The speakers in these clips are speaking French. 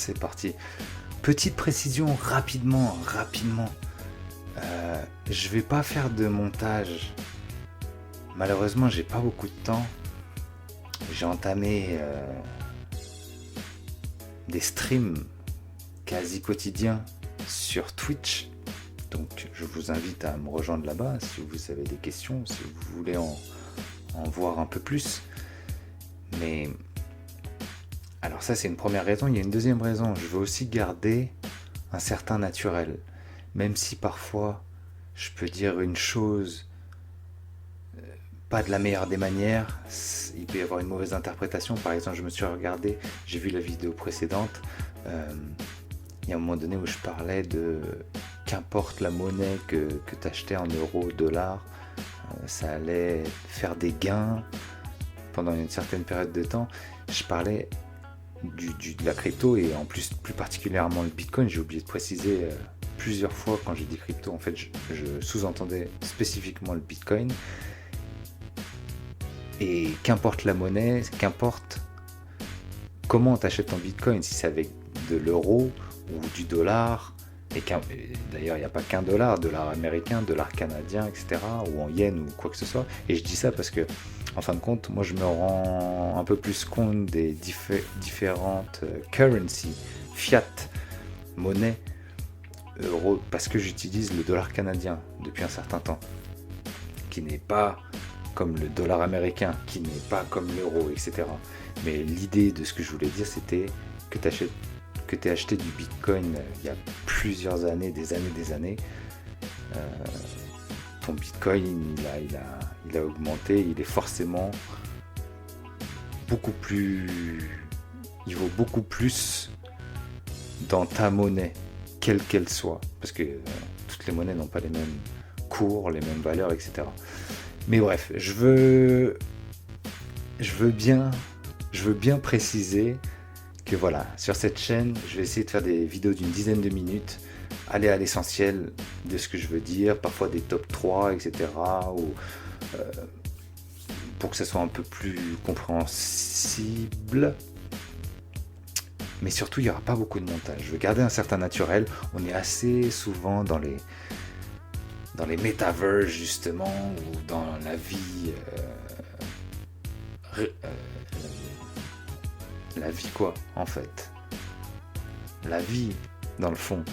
c'est parti. Petite précision, rapidement. Je vais pas faire de montage. Malheureusement, j'ai pas beaucoup de temps. J'ai entamé des streams quasi quotidiens sur Twitch. Donc je vous invite à me rejoindre là-bas si vous avez des questions, si vous voulez en voir un peu plus. Mais alors ça, c'est une première raison. Il y a une deuxième raison. Je veux aussi garder un certain naturel. Même si parfois je peux dire une chose pas de la meilleure des manières, il peut y avoir une mauvaise interprétation. Par exemple, je me suis regardé, j'ai vu la vidéo précédente, il y a un moment donné où je parlais de qu'importe la monnaie que tu achetais en euros, dollars, ça allait faire des gains pendant une certaine période de temps. Je parlais de la crypto et en plus particulièrement le Bitcoin. J'ai oublié de préciser plusieurs fois quand j'ai dit crypto, en fait je sous-entendais spécifiquement le Bitcoin. Et qu'importe la monnaie, qu'importe comment tu achètes ton Bitcoin, si c'est avec de l'euro ou du dollar, et d'ailleurs il n'y a pas qu'un dollar américain, dollar canadien, etc., ou en yens ou quoi que ce soit. Et je dis ça parce que, en fin de compte, moi je me rends un peu plus compte des différentes currencies, fiat, monnaie, euro, parce que j'utilise le dollar canadien depuis un certain temps, qui n'est pas comme le dollar américain, qui n'est pas comme l'euro, etc. Mais l'idée de ce que je voulais dire, c'était que tu aies acheté du Bitcoin il y a plusieurs années, des années, ton Bitcoin, il a augmenté, il est forcément beaucoup plus... Il vaut beaucoup plus dans ta monnaie, quelle qu'elle soit. Parce que toutes les monnaies n'ont pas les mêmes cours, les mêmes valeurs, etc. Mais bref, je veux bien préciser que voilà, sur cette chaîne, je vais essayer de faire des vidéos d'une dizaine de minutes, aller à l'essentiel de ce que je veux dire, parfois des top 3, etc. Ou, pour que ça soit un peu plus compréhensible. Mais surtout, il n'y aura pas beaucoup de montage. Je veux garder un certain naturel. On est assez souvent dans les metaverses, justement, ou dans la vie... la vie quoi, en fait. La vie, dans le fond.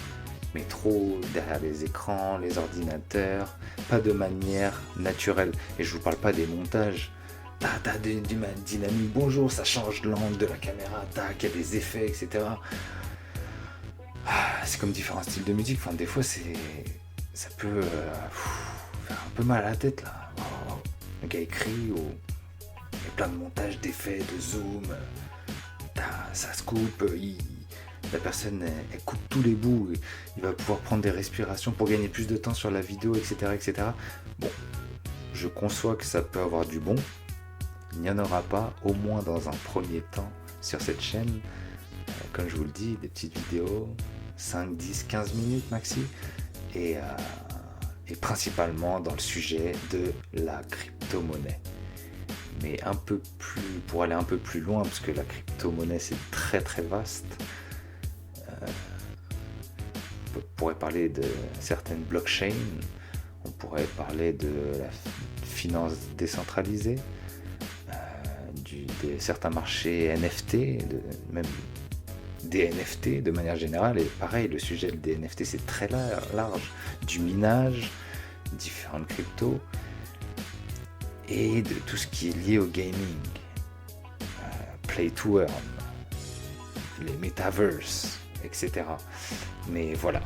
Mais trop derrière les écrans, les ordinateurs, pas de manière naturelle. Et je vous parle pas des montages. T'as du dynamique, bonjour, ça change l'angle de la caméra, tac, il y a des effets, etc. C'est comme différents styles de musique. Enfin, des fois, ça peut faire un peu mal à la tête, là. Le gars écrit, ou il y a plein de montages, d'effets, de zoom. Ça se coupe, la personne elle coupe tous les bouts, il va pouvoir prendre des respirations pour gagner plus de temps sur la vidéo, etc. Bon, je conçois que ça peut avoir du bon. Il n'y en aura pas, au moins dans un premier temps, sur cette chaîne. Comme je vous le dis, des petites vidéos, 5, 10, 15 minutes maxi, et principalement dans le sujet de la crypto-monnaie. Mais un peu plus, pour aller un peu plus loin, parce que la crypto-monnaie c'est très très vaste. On pourrait parler de certaines blockchains, on pourrait parler de la finance décentralisée, de certains marchés NFT, même des NFT de manière générale. Et pareil, le sujet des NFT c'est très large, du minage, différentes cryptos, et de tout ce qui est lié au gaming, play to earn, les metaverses, etc. Mais voilà,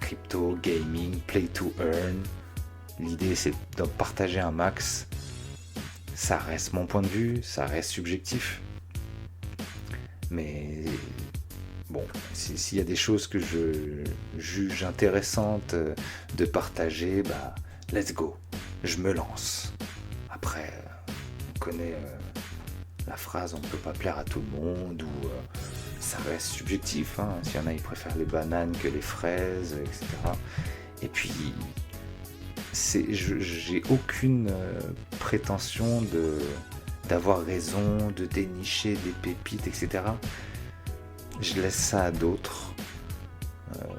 crypto, gaming, play to earn, l'idée c'est de partager un max. Ça reste mon point de vue, ça reste subjectif, mais bon, s'il y a des choses que je juge intéressantes de partager, bah let's go, je me lance. Après, on connaît la phrase, on ne peut pas plaire à tout le monde, ou ça reste subjectif, hein. S'il y en a, ils préfèrent les bananes que les fraises, etc. Et puis, j'ai aucune prétention d'avoir raison, de dénicher des pépites, etc. je laisse ça à d'autres.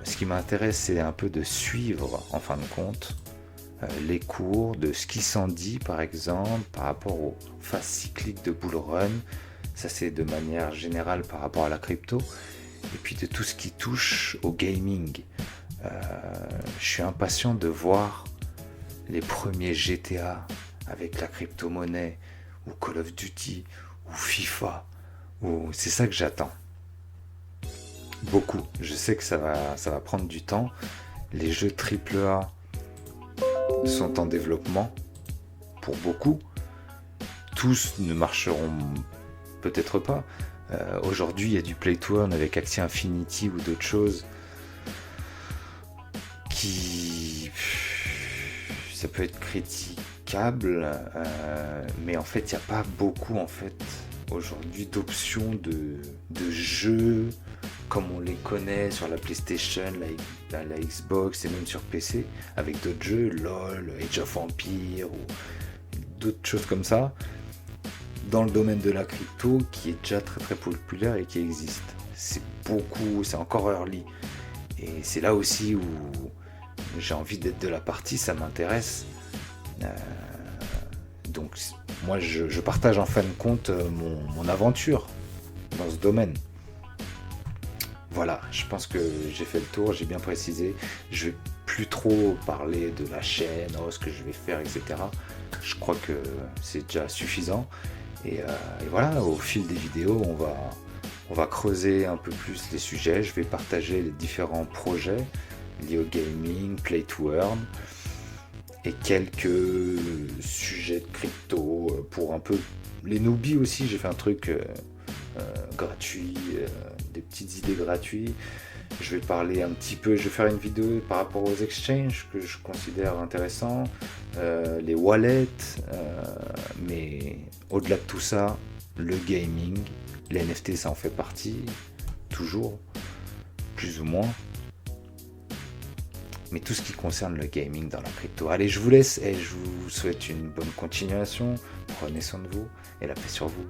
Ce qui m'intéresse, c'est un peu de suivre, en fin de compte, les cours, de ce qui s'en dit, par exemple, par rapport aux phases cycliques de bull run. Ça, c'est de manière générale par rapport à la crypto. Et puis de tout ce qui touche au gaming. Je suis impatient de voir les premiers GTA avec la crypto-monnaie, ou Call of Duty, ou FIFA. C'est ça que j'attends. Beaucoup. Je sais que ça va prendre du temps. Les jeux AAA sont en développement pour beaucoup. Tous ne marcheront peut-être pas. Aujourd'hui, il y a du Play to Earn avec Axie Infinity ou d'autres choses qui... ça peut être critiquable, mais en fait, il n'y a pas beaucoup aujourd'hui d'options de jeux comme on les connaît sur la PlayStation, la Xbox et même sur PC, avec d'autres jeux, LOL, Age of Empires ou d'autres choses comme ça, dans le domaine de la crypto qui est déjà très très populaire et qui existe. C'est encore early. Et c'est là aussi où j'ai envie d'être de la partie, ça m'intéresse. Donc moi je partage en fin de compte mon aventure dans ce domaine. Voilà, je pense que j'ai fait le tour, j'ai bien précisé. Je vais plus trop parler de la chaîne, ce que je vais faire, etc. Je crois que c'est déjà suffisant. Et voilà, au fil des vidéos, on va creuser un peu plus les sujets. Je vais partager les différents projets liés au gaming, Play to Earn, et quelques sujets de crypto pour un peu les newbies aussi. J'ai fait un truc gratuit, des petites idées gratuites. Je vais parler un petit peu, je vais faire une vidéo par rapport aux exchanges que je considère intéressants, les wallets, mais au-delà de tout ça, le gaming, les NFT, ça en fait partie, toujours, plus ou moins. Mais tout ce qui concerne le gaming dans la crypto. Allez, je vous laisse et je vous souhaite une bonne continuation. Prenez soin de vous et la paix sur vous.